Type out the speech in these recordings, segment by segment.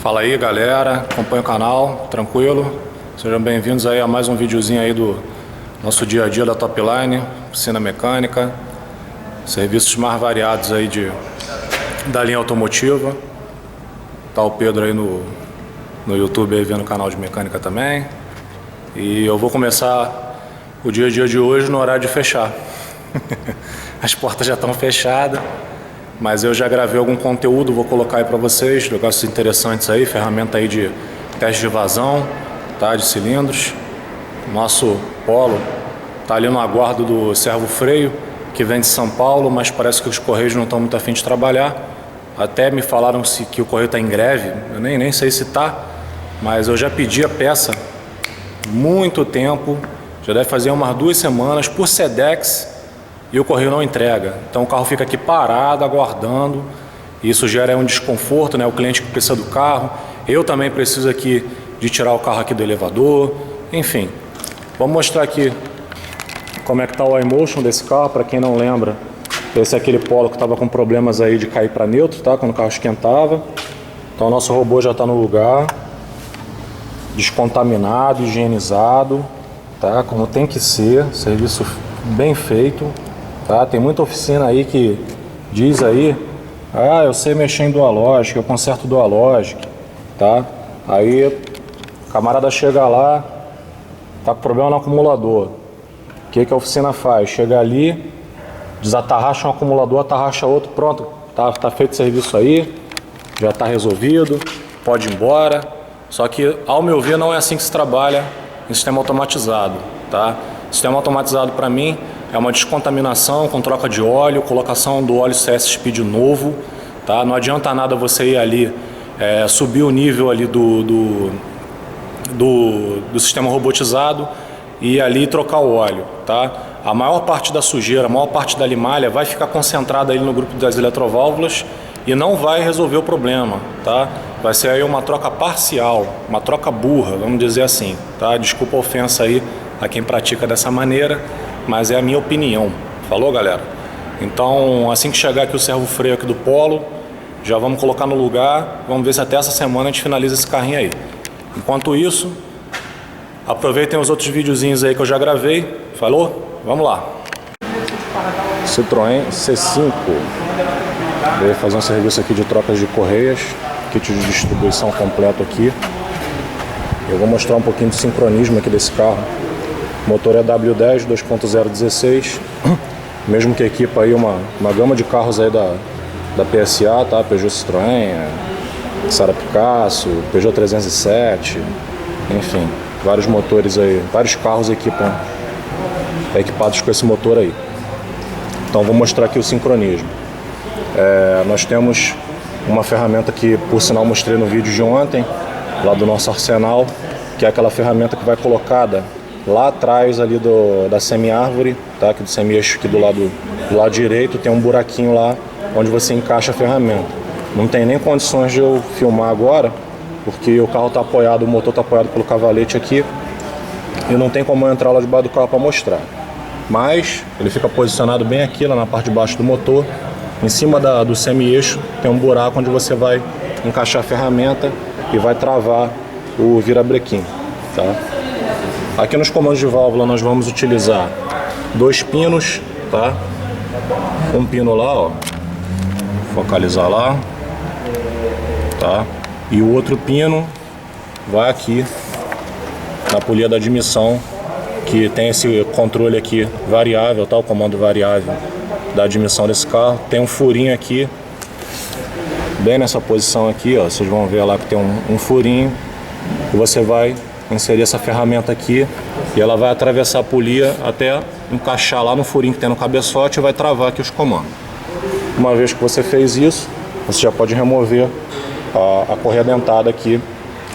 Fala aí galera, acompanha o canal, tranquilo? Sejam bem-vindos aí a mais um videozinho aí do nosso dia a dia da Topline, oficina mecânica, serviços mais variados aí da linha automotiva. Tá o Pedro aí no YouTube aí vendo o canal de mecânica também. E eu vou começar o dia a dia de hoje no horário de fechar. As portas já estão fechadas. Mas eu já gravei algum conteúdo, vou colocar aí para vocês, negócios interessantes aí, ferramenta aí de teste de vazão, tá, de cilindros. Nosso Polo tá ali no aguardo do servo freio, que vem de São Paulo, mas parece que os Correios não estão muito afim de trabalhar. Até me falaram que o Correio está em greve, eu nem sei se tá, mas eu já pedi a peça muito tempo, já deve fazer umas 2 semanas, por Sedex, e o Correio não entrega. Então o carro fica aqui parado, aguardando. Isso gera um desconforto, né? O cliente que precisa do carro. Eu também preciso aqui de tirar o carro aqui do elevador. Enfim, vamos mostrar aqui como é que está o iMotion desse carro. Para quem não lembra, esse é aquele Polo que estava com problemas aí de cair para neutro, tá? Quando o carro esquentava. Então o nosso robô já está no lugar, descontaminado, higienizado, tá? Como tem que ser, serviço bem feito. Tá? Tem muita oficina aí que diz aí, eu sei mexer em Dual Logic, eu conserto Dual Logic, tá? Aí o camarada chega lá, tá com problema no acumulador. O que a oficina faz? Chega ali, desatarracha um acumulador, atarracha outro, pronto, tá feito o serviço aí, já tá resolvido, pode ir embora. Só que, ao meu ver, não é assim que se trabalha em sistema automatizado, tá? Sistema automatizado para mim é uma descontaminação com troca de óleo, colocação do óleo CS Speed novo, tá? Não adianta nada você ir ali, subir o nível ali do sistema robotizado e ir ali trocar o óleo, tá? A maior parte da sujeira, a maior parte da limalha vai ficar concentrada ali no grupo das eletroválvulas e não vai resolver o problema, tá? Vai ser aí uma troca parcial, uma troca burra, vamos dizer assim, tá? Desculpa a ofensa aí a quem pratica dessa maneira, mas é a minha opinião. Falou, galera? Então, assim que chegar aqui o servo freio aqui do Polo, já vamos colocar no lugar, vamos ver se até essa semana a gente finaliza esse carrinho aí. Enquanto isso, aproveitem os outros videozinhos aí que eu já gravei. Falou? Vamos lá. Citroën C5. Veio fazer um serviço aqui de trocas de correias, kit de distribuição completo aqui. Eu vou mostrar um pouquinho de sincronismo aqui desse carro. O motor é W10 2.0 16, mesmo que equipa aí uma gama de carros aí da PSA, tá? Peugeot Citroën, Sara Picasso, Peugeot 307, enfim, vários motores aí, vários carros equipados com esse motor aí. Então vou mostrar aqui o sincronismo. Nós temos uma ferramenta que, por sinal, mostrei no vídeo de ontem, lá do nosso arsenal, que é aquela ferramenta que vai colocada lá atrás ali da semi-árvore, tá? Aqui do semi-eixo aqui do lado direito tem um buraquinho lá onde você encaixa a ferramenta. Não tem nem condições de eu filmar agora, porque o carro está apoiado, o motor está apoiado pelo cavalete aqui e não tem como eu entrar lá debaixo do carro para mostrar. Mas ele fica posicionado bem aqui, lá na parte de baixo do motor. Em cima do semi-eixo tem um buraco onde você vai encaixar a ferramenta e vai travar o virabrequim, tá? Aqui nos comandos de válvula nós vamos utilizar 2 pinos, tá? Um pino lá, ó, focalizar lá, tá? E o outro pino vai aqui na polia da admissão, que tem esse controle aqui variável, tá? O comando variável da admissão desse carro. Tem um furinho aqui, bem nessa posição aqui, ó. Vocês vão ver lá que tem um furinho e você vai inserir essa ferramenta aqui e ela vai atravessar a polia até encaixar lá no furinho que tem no cabeçote e vai travar aqui os comandos. Uma vez que você fez isso, você já pode remover a correia dentada aqui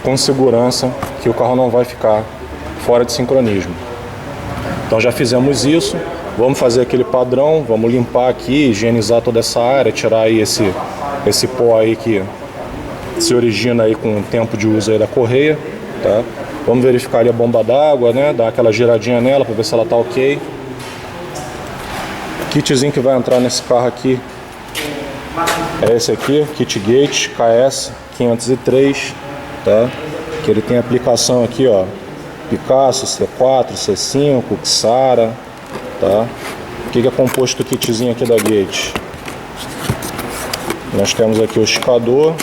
com segurança, que o carro não vai ficar fora de sincronismo. Então já fizemos isso, vamos fazer aquele padrão, vamos limpar aqui, higienizar toda essa área, tirar aí esse pó aí que se origina aí com o tempo de uso aí da correia, tá? Vamos verificar ali a bomba d'água, né? Dar aquela giradinha nela para ver se ela tá ok. Kitzinho que vai entrar nesse carro aqui é esse aqui, Kit Gate KS 503, tá? Que ele tem aplicação aqui, ó, Picasso, C4, C5, Xara, tá? O que é composto do kitzinho aqui da Gate? Nós temos aqui o esticador,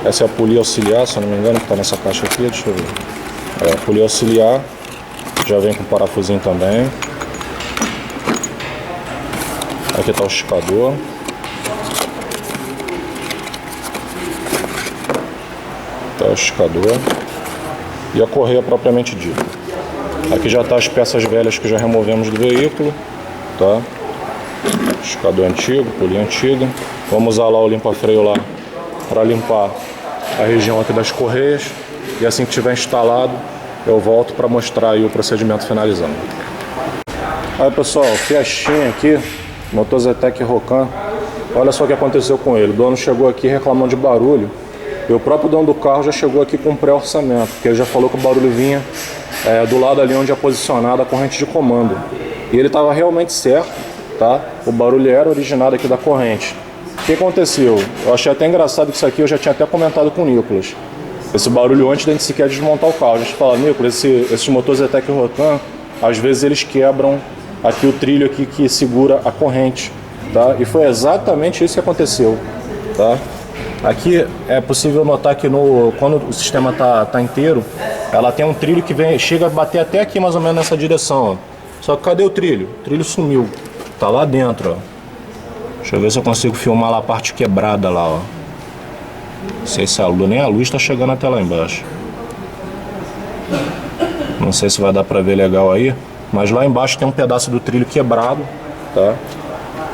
essa é a polia auxiliar, se eu não me engano, que está nessa caixa aqui, deixa eu ver. É, a polia auxiliar, já vem com parafusinho também. Aqui está o esticador. Tá o esticador. E a correia propriamente dita. Aqui já tá as peças velhas que já removemos do veículo, tá? Esticador antigo, polia antiga. Vamos usar lá o limpa-freio lá para limpar a região aqui das correias. E assim que tiver instalado, eu volto para mostrar aí o procedimento finalizando. Aí pessoal, Fiestinha aqui, motor Zetec Rocan. Olha só o que aconteceu com ele. O dono chegou aqui reclamando de barulho. E o próprio dono do carro já chegou aqui com um pré-orçamento, porque ele já falou que o barulho vinha do lado ali onde é posicionada a corrente de comando. E ele estava realmente certo, tá? O barulho era originado aqui da corrente. O que aconteceu? Eu achei até engraçado que isso aqui eu já tinha até comentado com o Nicolas. Esse barulho antes da gente sequer desmontar o carro. A gente fala, Nicolas, esses motores Zetec Rocan, às vezes eles quebram aqui o trilho aqui que segura a corrente, tá? E foi exatamente isso que aconteceu, tá? Aqui é possível notar que quando o sistema tá inteiro, ela tem um trilho que chega a bater até aqui mais ou menos nessa direção, ó. Só que cadê o trilho? O trilho sumiu, tá lá dentro, ó. Deixa eu ver se eu consigo filmar lá a parte quebrada lá, ó. Não sei se nem a luz tá chegando até lá embaixo. Não sei se vai dar pra ver legal aí, mas lá embaixo tem um pedaço do trilho quebrado, tá?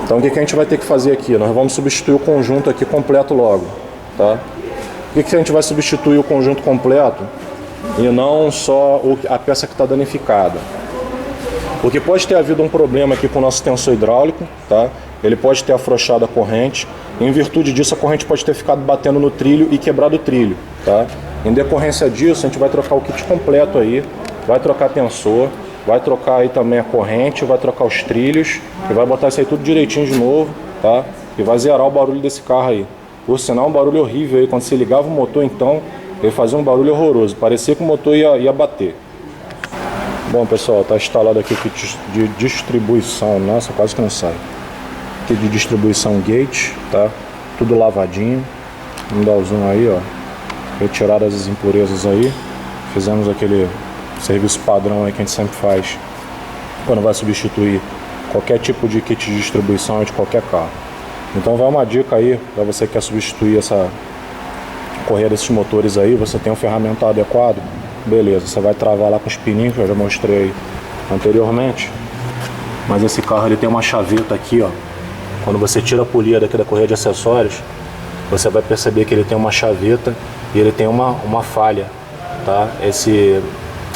Então o que a gente vai ter que fazer aqui? Nós vamos substituir o conjunto aqui completo logo, tá? Por que a gente vai substituir o conjunto completo e não só a peça que está danificada? Porque pode ter havido um problema aqui com o nosso tensor hidráulico, tá? Ele pode ter afrouxado a corrente. Em virtude disso, a corrente pode ter ficado batendo no trilho e quebrado o trilho, tá? Em decorrência disso, a gente vai trocar o kit completo aí, vai trocar tensor, vai trocar aí também a corrente, vai trocar os trilhos e vai botar isso aí tudo direitinho de novo, tá? E vai zerar o barulho desse carro aí. Por sinal, um barulho horrível aí. Quando você ligava o motor, então, ele fazia um barulho horroroso. Parecia que o motor ia bater. Bom, pessoal, tá instalado aqui o kit de distribuição. Nossa, quase que não sai. Kit de distribuição Gate, tá? Tudo lavadinho. Vamos dar o zoom aí, ó. Retirar as impurezas aí. Fizemos aquele serviço padrão aí que a gente sempre faz quando vai substituir qualquer tipo de kit de distribuição de qualquer carro. Então vai uma dica aí para você que quer substituir essa correia desses motores aí. Você tem um ferramental adequado, beleza, você vai travar lá com os pininhos que eu já mostrei anteriormente. Mas esse carro ele tem uma chaveta aqui, ó. Quando você tira a polia daqui da correia de acessórios, você vai perceber que ele tem uma chaveta e ele tem uma falha, tá?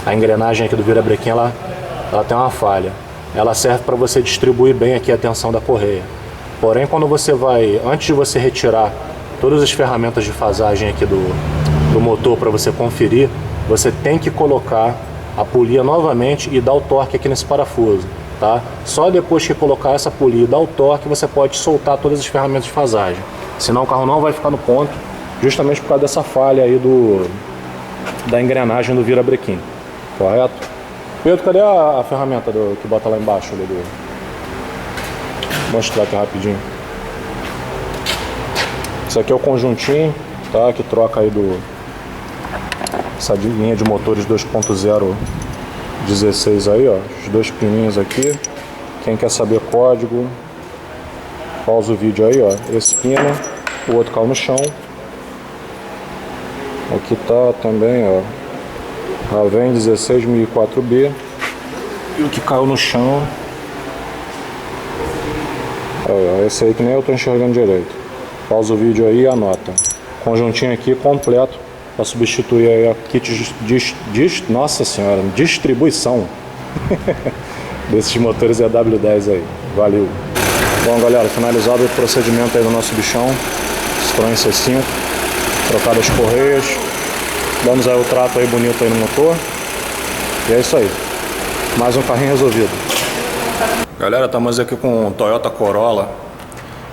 A engrenagem aqui do virabrequim, ela tem uma falha. Ela serve para você distribuir bem aqui a tensão da correia. Porém, quando você antes de você retirar todas as ferramentas de fasagem aqui do motor para você conferir, você tem que colocar a polia novamente e dar o torque aqui nesse parafuso, tá? Só depois que colocar essa polia e dar o torque, você pode soltar todas as ferramentas de fasagem. Senão o carro não vai ficar no ponto, justamente por causa dessa falha aí da engrenagem do virabrequim. Correto? Pedro, cadê a ferramenta que bota lá embaixo? Vou mostrar aqui rapidinho. Isso aqui é o conjuntinho, tá? Que troca aí essa linha de motores 2.0 16 aí, ó. Os dois pininhos aqui. Quem quer saber código, pausa o vídeo aí, ó. Esse pino, o outro caiu no chão. Aqui tá também, ó. Raven 16004B. E o que caiu no chão, esse aí que nem eu tô enxergando direito. Pausa o vídeo aí e anota. Conjuntinho aqui completo para substituir aí a kit nossa senhora, distribuição desses motores EW10 aí. Valeu. Bom, galera, finalizado o procedimento aí do nosso bichão Citroën C5. Trocado as correias. Damos aí o trato aí bonito aí no motor. E é isso aí. Mais um carrinho resolvido. Galera, estamos aqui com o Toyota Corolla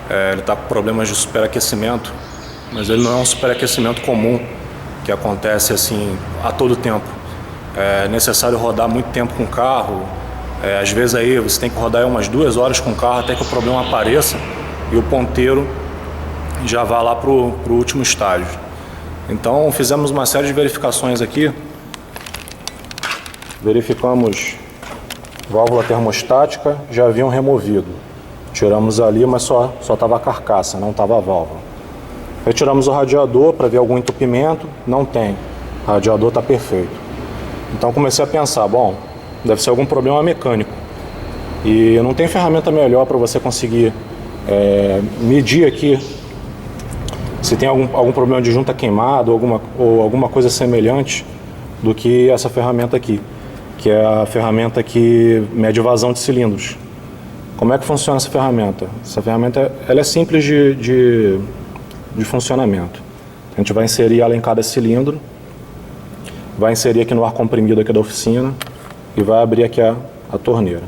ele está com problemas de superaquecimento, mas ele não é um superaquecimento comum que acontece assim a todo tempo. É necessário rodar muito tempo com o carro, às vezes aí você tem que rodar umas 2 horas com o carro até que o problema apareça e o ponteiro já vá lá para o último estágio. Então fizemos uma série de verificações aqui. Verificamos válvula termostática, já haviam removido. Tiramos ali, mas só estava a carcaça, não estava a válvula. Retiramos o radiador para ver algum entupimento, não tem. O radiador está perfeito. Então comecei a pensar, bom, deve ser algum problema mecânico. E não tem ferramenta melhor para você conseguir medir aqui se tem algum problema de junta queimada ou alguma coisa semelhante do que essa ferramenta aqui, que é a ferramenta que mede vazão de cilindros. Como é que funciona essa ferramenta? Essa ferramenta ela é simples de funcionamento. A gente vai inserir ela em cada cilindro, vai inserir aqui no ar comprimido aqui da oficina e vai abrir aqui a torneira.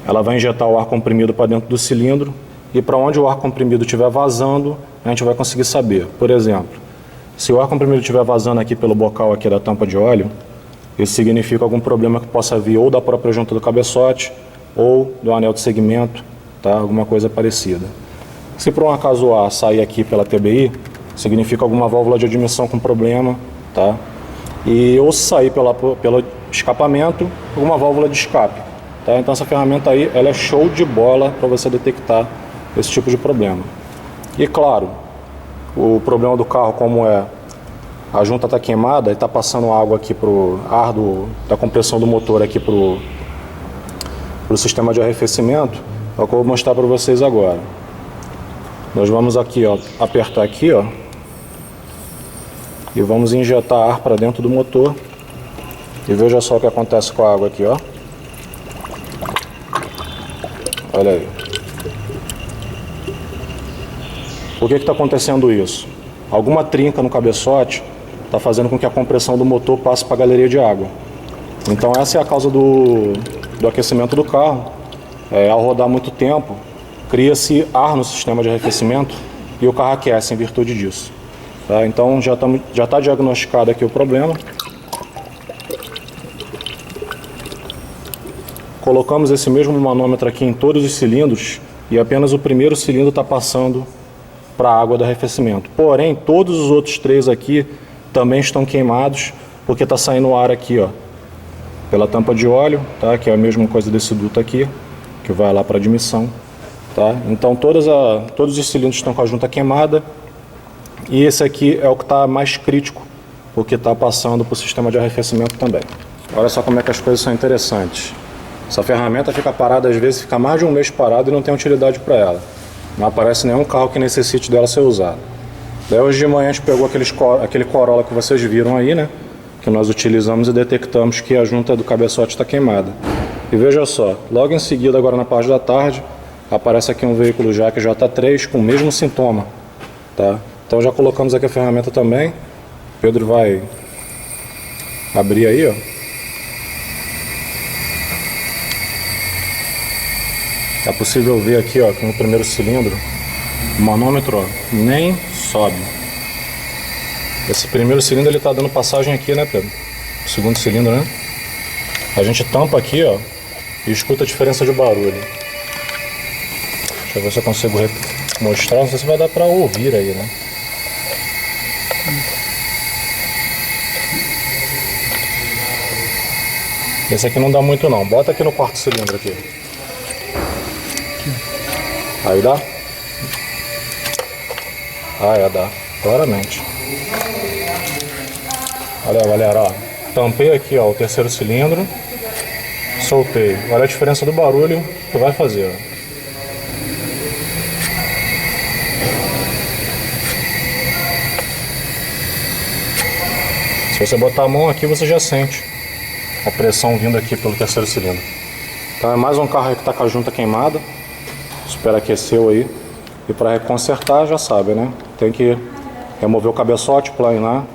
Ela vai injetar o ar comprimido para dentro do cilindro e para onde o ar comprimido estiver vazando, a gente vai conseguir saber. Por exemplo, se o ar comprimido estiver vazando aqui pelo bocal aqui da tampa de óleo, isso significa algum problema que possa vir ou da própria junta do cabeçote ou do anel de segmento, tá? Alguma coisa parecida. Se por um acaso o ar sair aqui pela TBI, significa alguma válvula de admissão com problema, tá? Ou se sair pelo escapamento, alguma válvula de escape, tá? Então essa ferramenta aí, ela é show de bola para você detectar esse tipo de problema. E claro, o problema do carro, como a junta está queimada e está passando água aqui para o ar da compressão do motor aqui para o sistema de arrefecimento, é o que eu vou mostrar para vocês agora. Nós vamos aqui, ó, apertar aqui, ó, e vamos injetar ar para dentro do motor e veja só o que acontece com a água aqui, ó. Olha aí. Por que está acontecendo isso? Alguma trinca no cabeçote está fazendo com que a compressão do motor passe para a galeria de água. Então essa é a causa do aquecimento do carro. Ao rodar muito tempo, cria-se ar no sistema de arrefecimento e o carro aquece em virtude disso. Tá? Então já está diagnosticado aqui o problema. Colocamos esse mesmo manômetro aqui em todos os cilindros e apenas o primeiro cilindro está passando para a água do arrefecimento. Porém, todos os outros 3 aqui também estão queimados porque está saindo ar aqui, ó, pela tampa de óleo, tá? Que é a mesma coisa desse duto aqui, que vai lá para a admissão. Tá? Então todos os cilindros estão com a junta queimada e esse aqui é o que está mais crítico, porque está passando para o sistema de arrefecimento também. Olha só como é que as coisas são interessantes. Essa ferramenta fica parada, às vezes fica mais de um mês parada e não tem utilidade para ela. Não aparece nenhum carro que necessite dela ser usado. Daí hoje de manhã a gente pegou aquele Corolla que vocês viram aí, né? Que nós utilizamos e detectamos que a junta do cabeçote está queimada. E veja só, logo em seguida, agora na parte da tarde, aparece aqui um veículo já que J3 com o mesmo sintoma, tá? Então já colocamos aqui a ferramenta também. Pedro vai abrir aí, ó. É possível ver aqui, ó, que no primeiro cilindro o manômetro, ó, nem sobe. Esse primeiro cilindro ele tá dando passagem aqui, né, Pedro? O segundo cilindro, né? A gente tampa aqui, ó, e escuta a diferença de barulho. Deixa eu ver se eu consigo mostrar, não sei se vai dar pra ouvir aí, né? Esse aqui não dá muito não, bota aqui no quarto cilindro aqui. Aí dá? Ah, dá, claramente. Olha, galera, ó, tampei aqui, ó, o terceiro cilindro, soltei. Olha a diferença do barulho que vai fazer, ó. Se você botar a mão aqui, você já sente a pressão vindo aqui pelo terceiro cilindro. Então é mais um carro aí que está com a junta queimada. Superaqueceu aí. E para consertar, já sabe, né? Tem que remover o cabeçote, planar,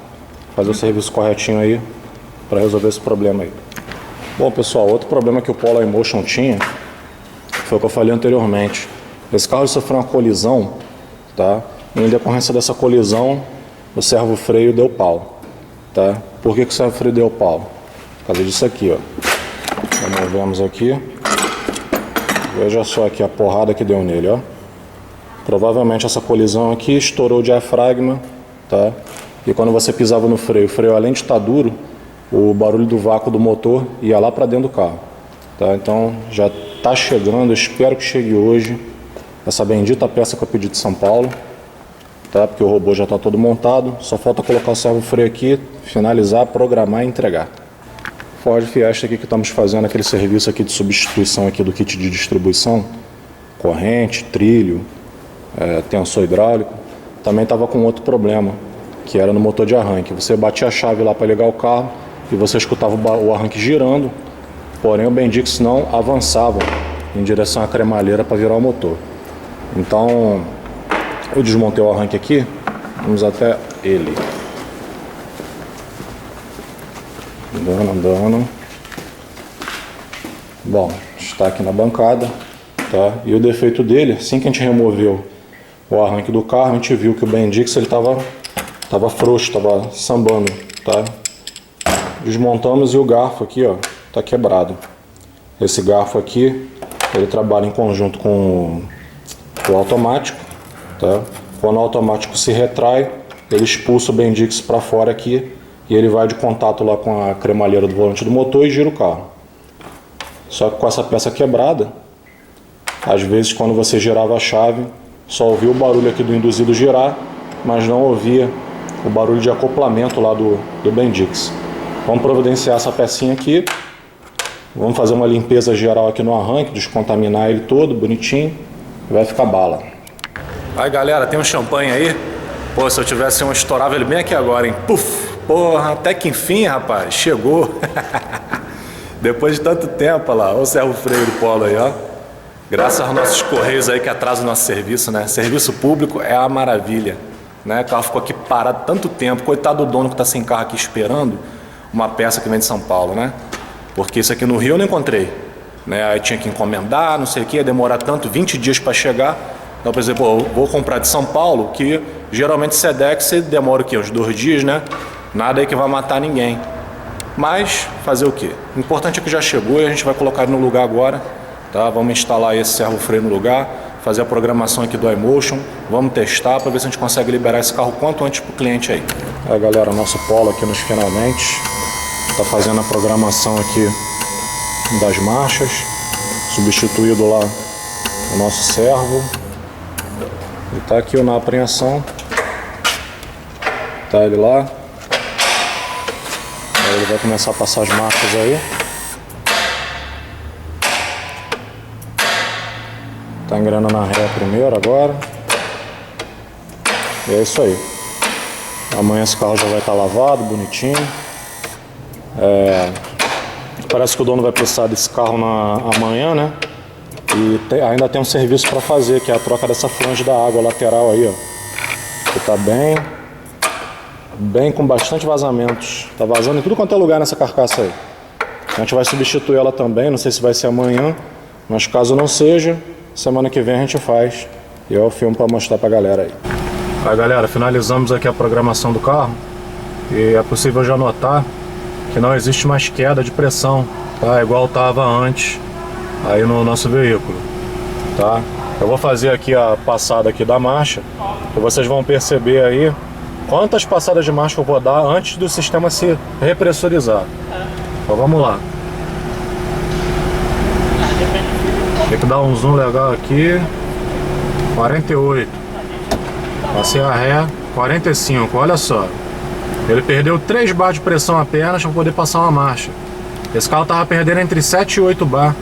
fazer o serviço corretinho aí para resolver esse problema aí. Bom, pessoal, outro problema que o Polo iMotion tinha foi o que eu falei anteriormente. Esse carro sofreu uma colisão, tá? E em decorrência dessa colisão, o servo-freio deu pau, tá? Por que o servo-freio deu pau? Por causa disso aqui, ó. Removemos aqui. Veja só aqui a porrada que deu nele, ó. Provavelmente essa colisão aqui estourou o diafragma, tá? E quando você pisava no freio, o freio além de estar duro, o barulho do vácuo do motor ia lá para dentro do carro, tá? Então já tá chegando, eu espero que chegue hoje essa bendita peça que eu pedi de São Paulo, tá? Porque o robô já tá todo montado, só falta colocar o servo-freio aqui, finalizar, programar e entregar. Ford Fiesta aqui que estamos fazendo aquele serviço aqui de substituição aqui do kit de distribuição, corrente, trilho, tensor hidráulico. Também estava com outro problema, que era no motor de arranque. Você batia a chave lá para ligar o carro e você escutava o arranque girando, porém o Bendix não avançava em direção à cremalheira para virar o motor. Então eu desmontei o arranque aqui, vamos até ele. Andando. Bom, está aqui na bancada, tá? E o defeito dele, assim que a gente removeu o arranque do carro, a gente viu que o Bendix ele tava frouxo, tava sambando, tá? Desmontamos e o garfo aqui, ó, tá quebrado. Esse garfo aqui, ele trabalha em conjunto com o automático, tá? Quando o automático se retrai, ele expulsa o Bendix para fora aqui e ele vai de contato lá com a cremalheira do volante do motor e gira o carro. Só que com essa peça quebrada, às vezes quando você girava a chave, só ouvia o barulho aqui do induzido girar, mas não ouvia o barulho de acoplamento lá do Bendix. Vamos providenciar essa pecinha aqui, vamos fazer uma limpeza geral aqui no arranque, descontaminar ele todo, bonitinho, e vai ficar bala. Aí galera, tem um champanhe aí? Pô, se eu tivesse um, estourava ele bem aqui agora, hein? Puf! Porra, até que enfim, rapaz, chegou. Depois de tanto tempo, olha lá, olha o servo-freio do Polo aí, ó. Graças aos nossos correios aí que atrasam o nosso serviço, né? Serviço público é a maravilha, né? O carro ficou aqui parado tanto tempo, coitado do dono que tá sem carro aqui esperando uma peça que vem de São Paulo, né? Porque isso aqui no Rio eu não encontrei, né? Aí tinha que encomendar, não sei o que, ia demorar tanto, 20 dias para chegar. Então, por exemplo, eu vou comprar de São Paulo, que geralmente Sedex demora o quê? Uns 2 dias, né? Nada aí que vai matar ninguém. Mas, fazer o quê? O importante é que já chegou e a gente vai colocar ele no lugar agora, tá? Vamos instalar esse servo-freio no lugar, fazer a programação aqui do iMotion, vamos testar para ver se a gente consegue liberar esse carro quanto antes para o cliente aí. Aí galera, nosso Polo aqui nos finalmente, tá fazendo a programação aqui das marchas, substituído lá o nosso servo, ele tá aqui na apreensão, tá ele lá. Aí ele vai começar a passar as marchas aí. Tá engrenando na ré primeiro agora. E é isso aí. Amanhã esse carro já vai estar lavado, bonitinho. Parece que o dono vai precisar desse carro amanhã, né? E ainda tem um serviço para fazer, que é a troca dessa flange da água lateral aí, ó. Que tá bem com bastante vazamentos. Tá vazando em tudo quanto é lugar nessa carcaça aí. A gente vai substituir ela também, não sei se vai ser amanhã, mas caso não seja, semana que vem a gente faz. E é o filme para mostrar pra galera aí. Aí galera, finalizamos aqui a programação do carro. E é possível já notar que não existe mais queda de pressão, tá? Igual estava antes aí no nosso veículo, tá? Eu vou fazer aqui a passada aqui da marcha e vocês vão perceber aí quantas passadas de marcha eu vou dar antes do sistema se repressurizar. Então vamos lá. Tem que dar um zoom legal aqui. 48. Passei a ré. 45, olha só. Ele perdeu 3 bar de pressão apenas para poder passar uma marcha. Esse carro tava perdendo entre 7 e 8 bar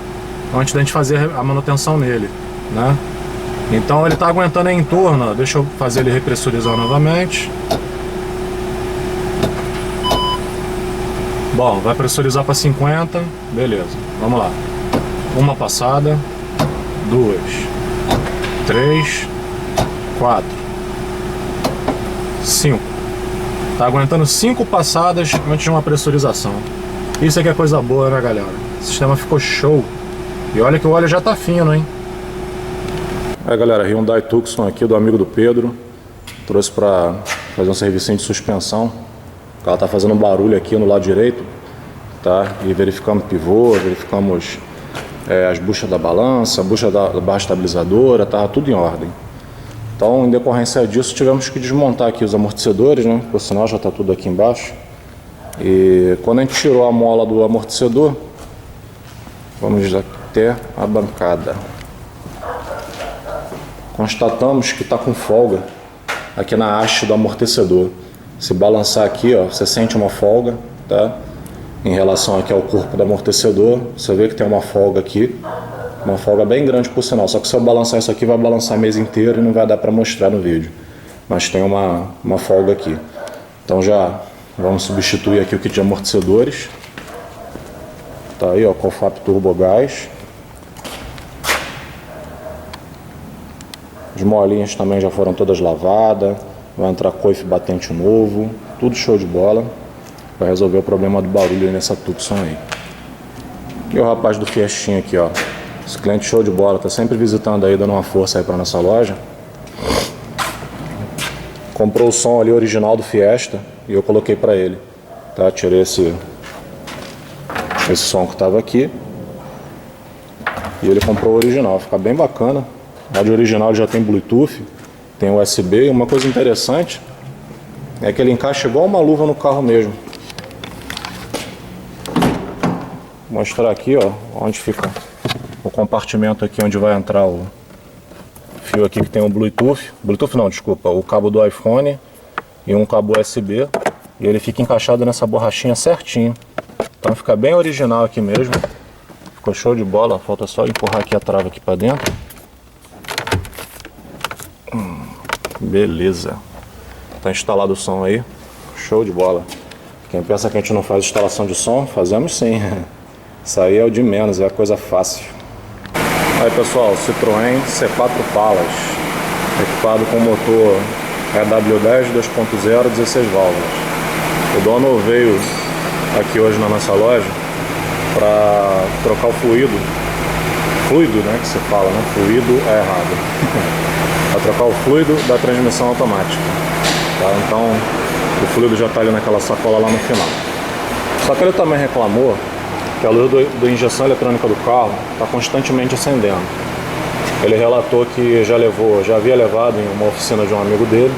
antes da gente fazer a manutenção nele, né? Então ele tá aguentando aí em torno, deixa eu fazer ele repressurizar novamente. Bom, vai pressurizar para 50, beleza, vamos lá. Uma passada, 2, 3, 4, 5. Tá aguentando 5 passadas antes de uma pressurização. Isso aqui é coisa boa, né, galera? O sistema ficou show. E olha que o óleo já tá fino, hein? Aí galera, Hyundai Tucson aqui do amigo do Pedro. Trouxe para fazer um serviço de suspensão. Ela tá fazendo um barulho aqui no lado direito, tá? E verificamos pivô, verificamos as buchas da balança, a bucha da barra estabilizadora, tá tudo em ordem. Então, em decorrência disso, tivemos que desmontar aqui os amortecedores, né? Por sinal, já tá tudo aqui embaixo. E quando a gente tirou a mola do amortecedor, vamos até a bancada. Constatamos que está com folga aqui na haste do amortecedor. Se balançar aqui, ó, você sente uma folga, tá? Em relação aqui ao corpo do amortecedor, você vê que tem uma folga aqui, uma folga bem grande por sinal. Só que se eu balançar isso aqui, vai balançar a mesa inteira e não vai dar para mostrar no vídeo. Mas tem uma folga aqui. Então já vamos substituir aqui o kit de amortecedores. Tá aí, ó, Cofap Turbo Gás. As molinhas também já foram todas lavadas. Vai entrar coife batente novo. Tudo show de bola. Vai resolver o problema do barulho aí nessa Tucson aí. E o rapaz do Fiestinha aqui, ó. Esse cliente show de bola. Tá sempre visitando aí, dando uma força aí pra nossa loja. Comprou o som ali original do Fiesta e eu coloquei pra ele. Tá? Tirei esse som que tava aqui. E ele comprou o original. Fica bem bacana. O rádio original já tem Bluetooth, tem USB, e uma coisa interessante é que ele encaixa igual uma luva no carro mesmo. Vou mostrar aqui, ó, onde fica o compartimento aqui onde vai entrar o fio aqui que tem o Bluetooth. Bluetooth não, desculpa, o cabo do iPhone e um cabo USB. E ele fica encaixado nessa borrachinha certinho. Então fica bem original aqui mesmo. Ficou show de bola, falta só empurrar aqui a trava aqui para dentro. Beleza. Tá instalado o som aí. Show de bola. Quem pensa que a gente não faz instalação de som, fazemos sim. Isso aí é o de menos, é a coisa fácil. Aí pessoal, Citroën C4 Palas, equipado com motor EW10 2.0, 16 válvulas. O dono veio aqui hoje na nossa loja para trocar o fluido, né, que se fala, né? Fluido é errado. Para trocar o fluido da transmissão automática, tá? Então o fluido já está ali naquela sacola lá no final. Só que ele também reclamou que a luz da injeção eletrônica do carro está constantemente acendendo. Ele relatou que já havia levado em uma oficina de um amigo dele,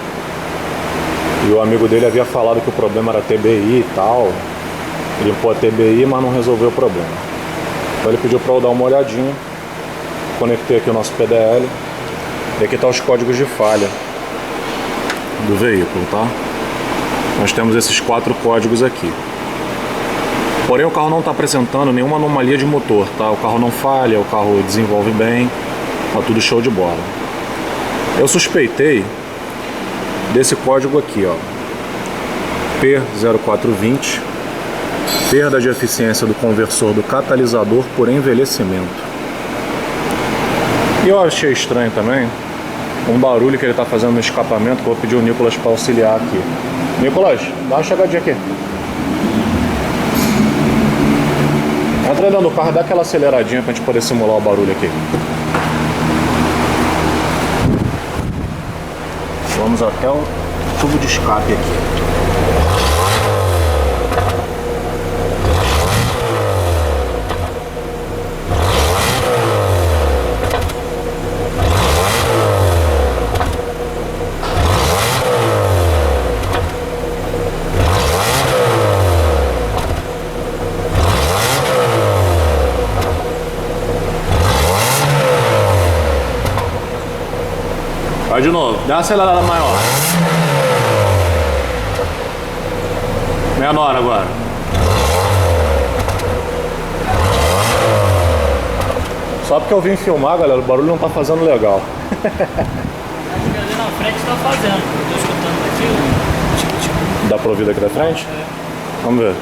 e o amigo dele havia falado que o problema era TBI e tal. Limpou a TBI, mas não resolveu o problema. Então ele pediu para eu dar uma olhadinha. Conectei aqui o nosso PDL. E aqui estão os códigos de falha do veículo, tá? Nós temos esses 4 códigos aqui. Porém o carro não está apresentando nenhuma anomalia de motor, tá? O carro não falha, o carro desenvolve bem, tá tudo show de bola. Eu suspeitei desse código aqui, ó, P0420, perda de eficiência do conversor do catalisador por envelhecimento. E eu achei estranho também um barulho que ele está fazendo no escapamento, que eu vou pedir o Nicolas para auxiliar aqui. Nicolas, dá uma chegadinha aqui. Entra dentro do carro, dá aquela aceleradinha para a gente poder simular o barulho aqui. Vamos até o tubo de escape aqui. Vai de novo, dá uma acelerada maior. Menor agora. Só porque eu vim filmar, galera, o barulho não tá fazendo legal. Acho que ali na frente tá fazendo, eu tô escutando aqui. Dá pra ouvir daqui da frente? É. Vamos ver.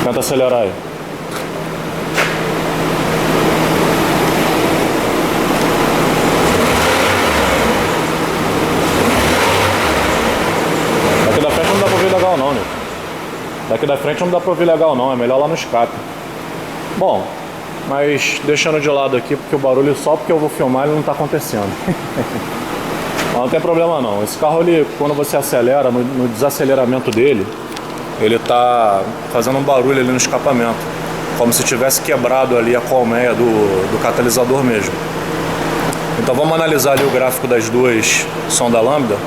Tenta acelerar aí. Daqui da frente não dá pra ouvir legal não, né? Daqui da frente não dá pra ouvir legal não, é melhor lá no escape. Bom, Mas deixando de lado aqui, porque o barulho só porque eu vou filmar ele não está acontecendo. Mas não tem problema não. Esse carro, ele, quando você acelera, no desaceleramento dele, ele tá fazendo um barulho ali no escapamento, como se tivesse quebrado ali a colmeia do catalisador mesmo. Então vamos analisar ali o gráfico das duas sonda lambda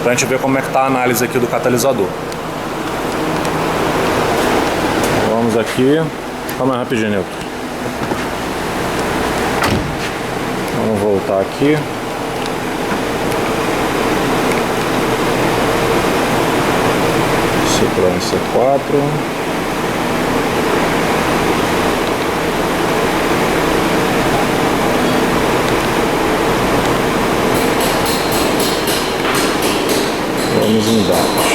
pra gente ver como é que tá a análise aqui do catalisador. Vamos aqui. Calma aí, rapidinho, Nilton. Vamos voltar aqui. Citroën C4. Vamos em dados.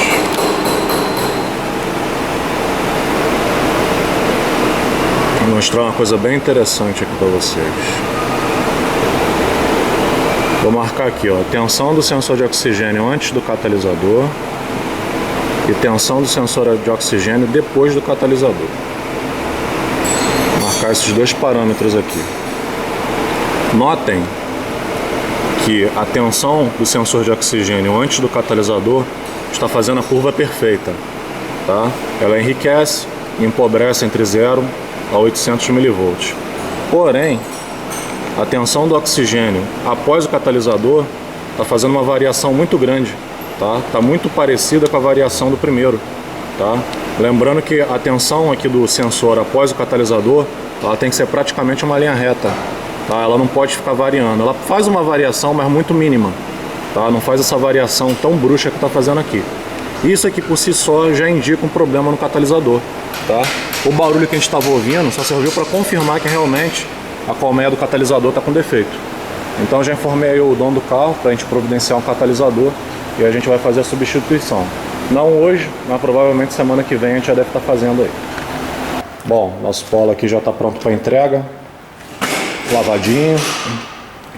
Vou mostrar uma coisa bem interessante aqui para vocês. Vou marcar aqui, ó, tensão do sensor de oxigênio antes do catalisador e tensão do sensor de oxigênio depois do catalisador. Vou marcar esses dois parâmetros aqui. Notem que a tensão do sensor de oxigênio antes do catalisador está fazendo a curva perfeita, tá? Ela enriquece e empobrece entre 0 a 800 mV. Porém, a tensão do oxigênio após o catalisador está fazendo uma variação muito grande, tá? Está muito parecida com a variação do primeiro, tá? Lembrando que a tensão aqui do sensor após o catalisador, ela tem que ser praticamente uma linha reta, tá? Ela não pode ficar variando. Ela faz uma variação, mas muito mínima, tá? Não faz essa variação tão bruxa que está fazendo aqui. Isso aqui por si só já indica um problema no catalisador, tá? O barulho que a gente estava ouvindo só serviu para confirmar que realmente a colmeia do catalisador está com defeito. Então já informei aí o dono do carro para a gente providenciar um catalisador e a gente vai fazer a substituição. Não hoje, mas provavelmente semana que vem a gente já deve estar fazendo aí. Bom, nosso polo aqui já está pronto para entrega. Lavadinho,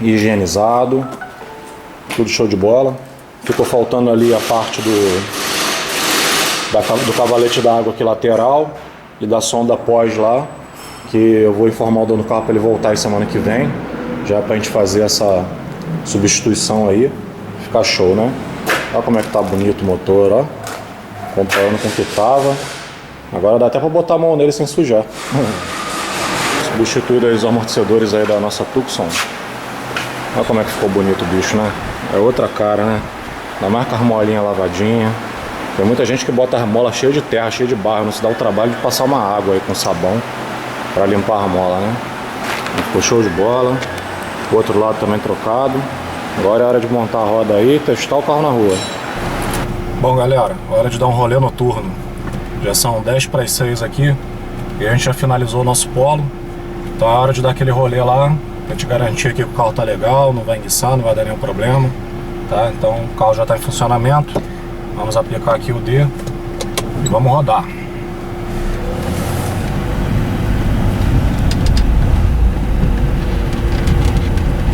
higienizado, tudo show de bola. Ficou faltando ali a parte do cavalete da água aqui lateral e da sonda pós lá, que eu vou informar o dono do carro para ele voltar aí semana que vem, já para a gente fazer essa substituição aí, ficar show, né? Olha como é que tá bonito o motor, ó, comparando com o que tava. Agora dá até para botar a mão nele sem sujar. Substituído aí os amortecedores aí da nossa Tucson. Olha como é que ficou bonito o bicho, né? É outra cara, né? Da marca armolinha lavadinha. Tem muita gente que bota a armola cheia de terra, cheia de barro, não se dá o trabalho de passar uma água aí com sabão para limpar a armola, né? Ficou show de bola. O outro lado também trocado. Agora é hora de montar a roda aí e testar o carro na rua. Bom, galera, hora de dar um rolê noturno. Já são 10 para as 6 aqui e a gente já finalizou o nosso polo. Então é hora de dar aquele rolê lá pra te garantir aqui que o carro tá legal, não vai enguiçar, não vai dar nenhum problema, tá? Então o carro já está em funcionamento. Vamos aplicar aqui o D e vamos rodar.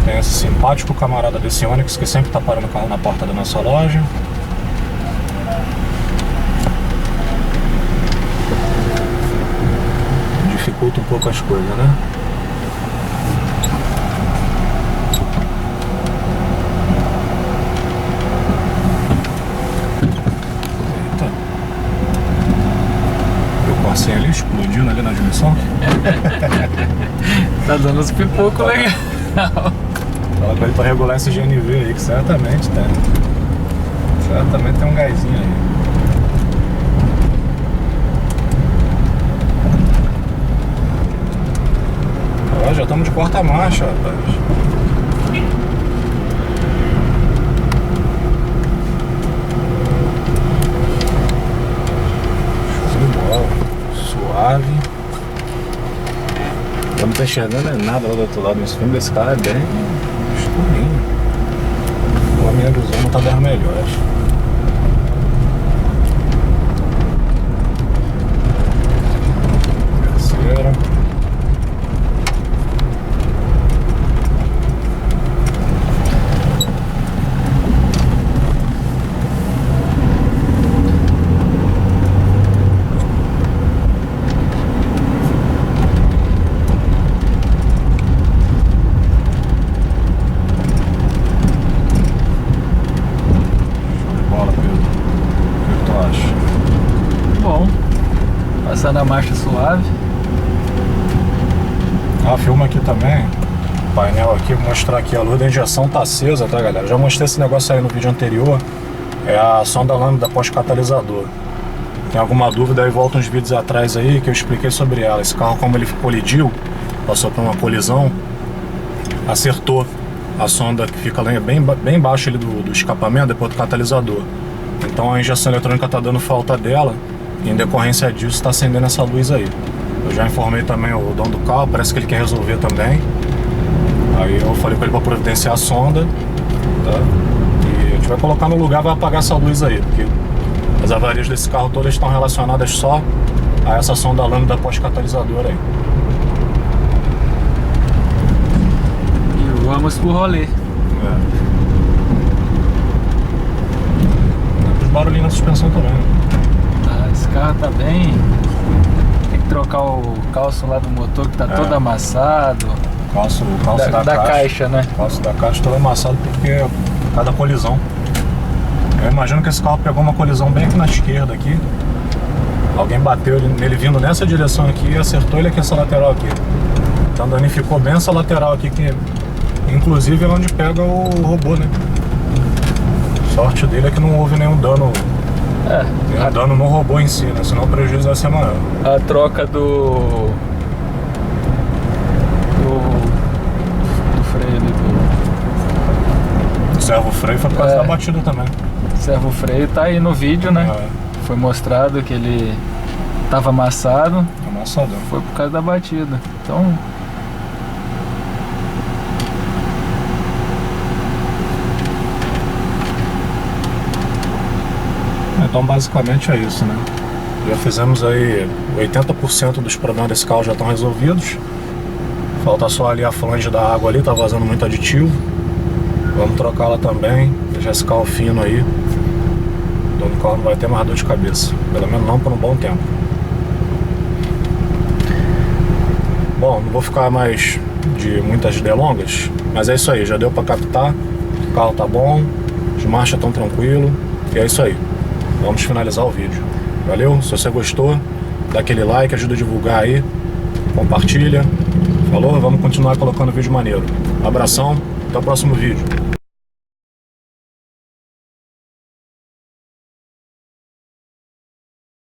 Tem esse simpático camarada desse Onix que sempre tá parando o carro na porta da nossa loja. Dificulta um pouco as coisas, né? Passei ali, explodindo ali na direção. Tá dando uns pipocos legal. Fala com ele pra regular esse GNV aí, que certamente tem. Certamente tem um gásinho aí. Ó, já estamos de quarta marcha, rapaz. Suave. Eu não tô enxergando nada lá do outro lado. Esse filme desse carro é bem escurinho. A minha visão não tá das melhores. Terceira. Passando a marcha suave. Filma aqui também. Painel aqui, vou mostrar aqui. A luz da injeção tá acesa, tá, galera? Já mostrei esse negócio aí no vídeo anterior. É a sonda lambda pós-catalisador. Tem alguma dúvida aí, volta uns vídeos atrás aí que eu expliquei sobre ela. Esse carro, como ele colidiu, passou por uma colisão, acertou a sonda que fica lá bem embaixo ali do escapamento, depois do catalisador. Então a injeção eletrônica tá dando falta dela e em decorrência disso está acendendo essa luz aí. Eu já informei também o dono do carro, parece que ele quer resolver também. Aí eu falei com ele para providenciar a sonda, tá? E a gente vai colocar no lugar, vai apagar essa luz aí, porque as avarias desse carro todas estão relacionadas só a essa sonda lambda pós-catalisador aí. E vamos pro rolê. Os barulhinhos na suspensão também, né? Esse carro tá bem... Tem que trocar o calço lá do motor que tá todo amassado. O calço da caixa, né? O calço da caixa todo amassado porque por causa da colisão. Eu imagino que esse carro pegou uma colisão bem aqui na esquerda aqui. Alguém bateu nele vindo nessa direção aqui e acertou ele aqui essa lateral aqui. Então danificou bem essa lateral aqui, que inclusive é onde pega o robô, né? Sorte dele é que não houve nenhum dano. Nenhum dano no robô em si, né? Senão o prejuízo vai ser maior. A troca do freio ali, do servo-freio foi por causa da batida também. Servo-freio tá aí no vídeo, né? Foi mostrado que ele tava amassado. Amassadão. Foi por causa da batida. Então... Então basicamente é isso, né? Já fizemos aí 80% dos problemas desse carro já estão resolvidos. Falta só ali a flange da água ali, tá vazando muito aditivo. Vamos trocá-la também, deixar esse carro fino aí. O dono do carro não vai ter mais dor de cabeça, pelo menos não por um bom tempo. Bom, não vou ficar mais de muitas delongas, mas é isso aí, já deu pra captar. O carro tá bom, as marchas estão tranquilo, e é isso aí. Vamos finalizar o vídeo. Valeu? Se você gostou, dá aquele like, ajuda a divulgar aí, compartilha. Falou? Vamos continuar colocando vídeo maneiro. Abração, até o próximo vídeo.